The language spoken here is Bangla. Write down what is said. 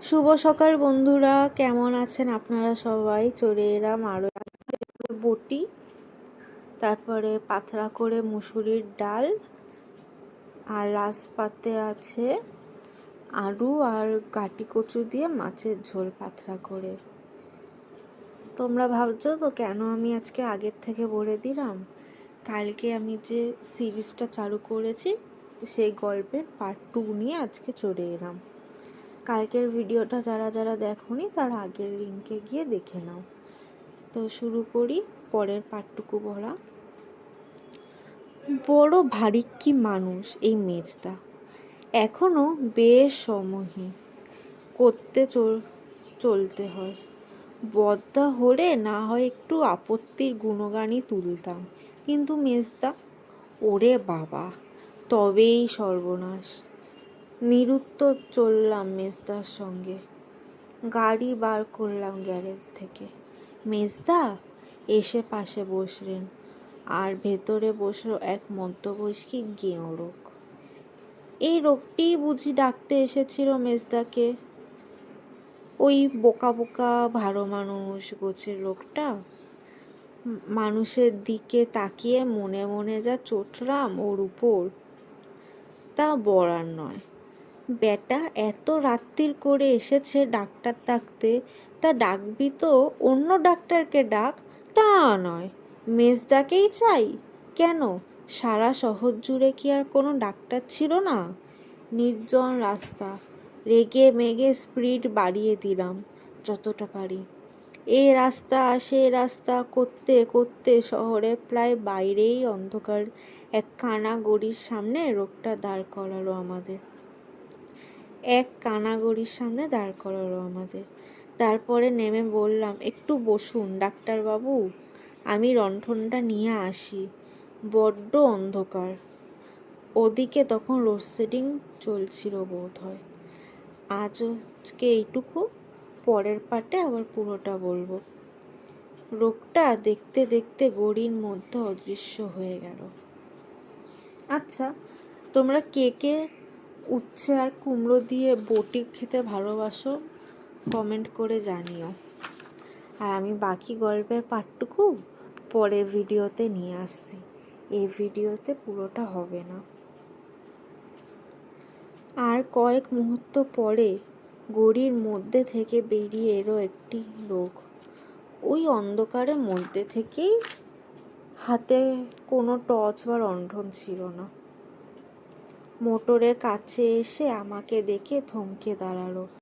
শুভ সকাল বন্ধুরা, কেমন আছেন আপনারা সবাই? চলে এলাম আরও বটি, তারপরে পাতলা করে মুসুরির ডাল, আর রাস পাতে আছে আলু আর কাটি কচু দিয়ে মাছের ঝোল পাতলা করে। তোমরা ভাবছো তো কেন আমি আজকে আগের থেকে বলে দিলাম? কালকে আমি যে সিরিজটা চালু করেছি সেই গল্পের পার্ট 2 নিয়ে আজকে চলে এলাম। কালকের ভিডিওটা যারা যারা দেখোনি তারা আগের লিঙ্কে গিয়ে দেখে নাও। তো শুরু করি পরের পার্টটুকু বলা। বড় ভারী কি মানুষ এই মেজদা, এখনো বেশ সমূহী করতে চলতে হয়। বদ্দা হলে না হয় একটু আপত্তির গুণগানই তুলতাম, কিন্তু মেজদা, ওরে বাবা, তবেই সর্বনাশ। নিরুত্তর চললাম মেজদার সঙ্গে। গাড়ি বার করলাম গ্যারেজ থেকে। মেজদা এসে পাশে বসলেন, আর ভেতরে বসলো এক মধ্যবয়স্কী গেঁয়ো লোক। এই লোকটিই বুঝি ডাকতে এসেছিল মেজদাকে, ওই বোকা বোকা ভালো মানুষ গোছের লোকটা। মানুষের দিকে তাকিয়ে মনে মনে যা চটলাম ওর উপর, তা বলার নয়। বেটা এত রাত্তির করে এসেছে ডাক্তার ডাকতে, তা ডাকবি তো অন্য ডাক্তারকে ডাক, তা নয় মেজদাকেই চাই কেন? সারা শহর জুড়ে কি আর কোনো ডাক্তার ছিল না? নির্জন রাস্তা, রেগে মেগে স্পিড বাড়িয়ে দিলাম যতটা পারি। এ রাস্তা সে রাস্তা করতে করতে শহরের প্রায় বাইরেই অন্ধকার এক কানাগড়ির সামনে লোকটা দাঁড় করালো আমাদের। তারপরে নেমে বললাম, একটু বসুন ডাক্তারবাবু, আমি লণ্ঠনটা নিয়ে আসি, বড্ড অন্ধকার। ওদিকে তখন লোডশেডিং চলছিল বোধ হয়। আজকে এইটুকু, পরের পার্টে আবার পুরোটা বলবো। লোকটা দেখতে দেখতে গড়ির মধ্যে অদৃশ্য হয়ে গেল। আচ্ছা, তোমরা কে কে উচ্ছে আর কুমড়ো দিয়ে বটি খেতে ভালোবাসো কমেন্ট করে জানিও। আর আমি বাকি গল্পের পার্টটুকু পরের ভিডিওতে নিয়ে আসছি, এই ভিডিওতে পুরোটা হবে না। আর কয়েক মুহূর্ত পরে গড়ির মধ্যে থেকে বেরিয়ে এলো একটি লোক। ওই অন্ধকারের মধ্যে থেকেই, হাতে কোনো টর্চ বা লণ্ঠন ছিল না। মোটরের কাছে এসে আমাকে দেখে থমকে দাঁড়ালো।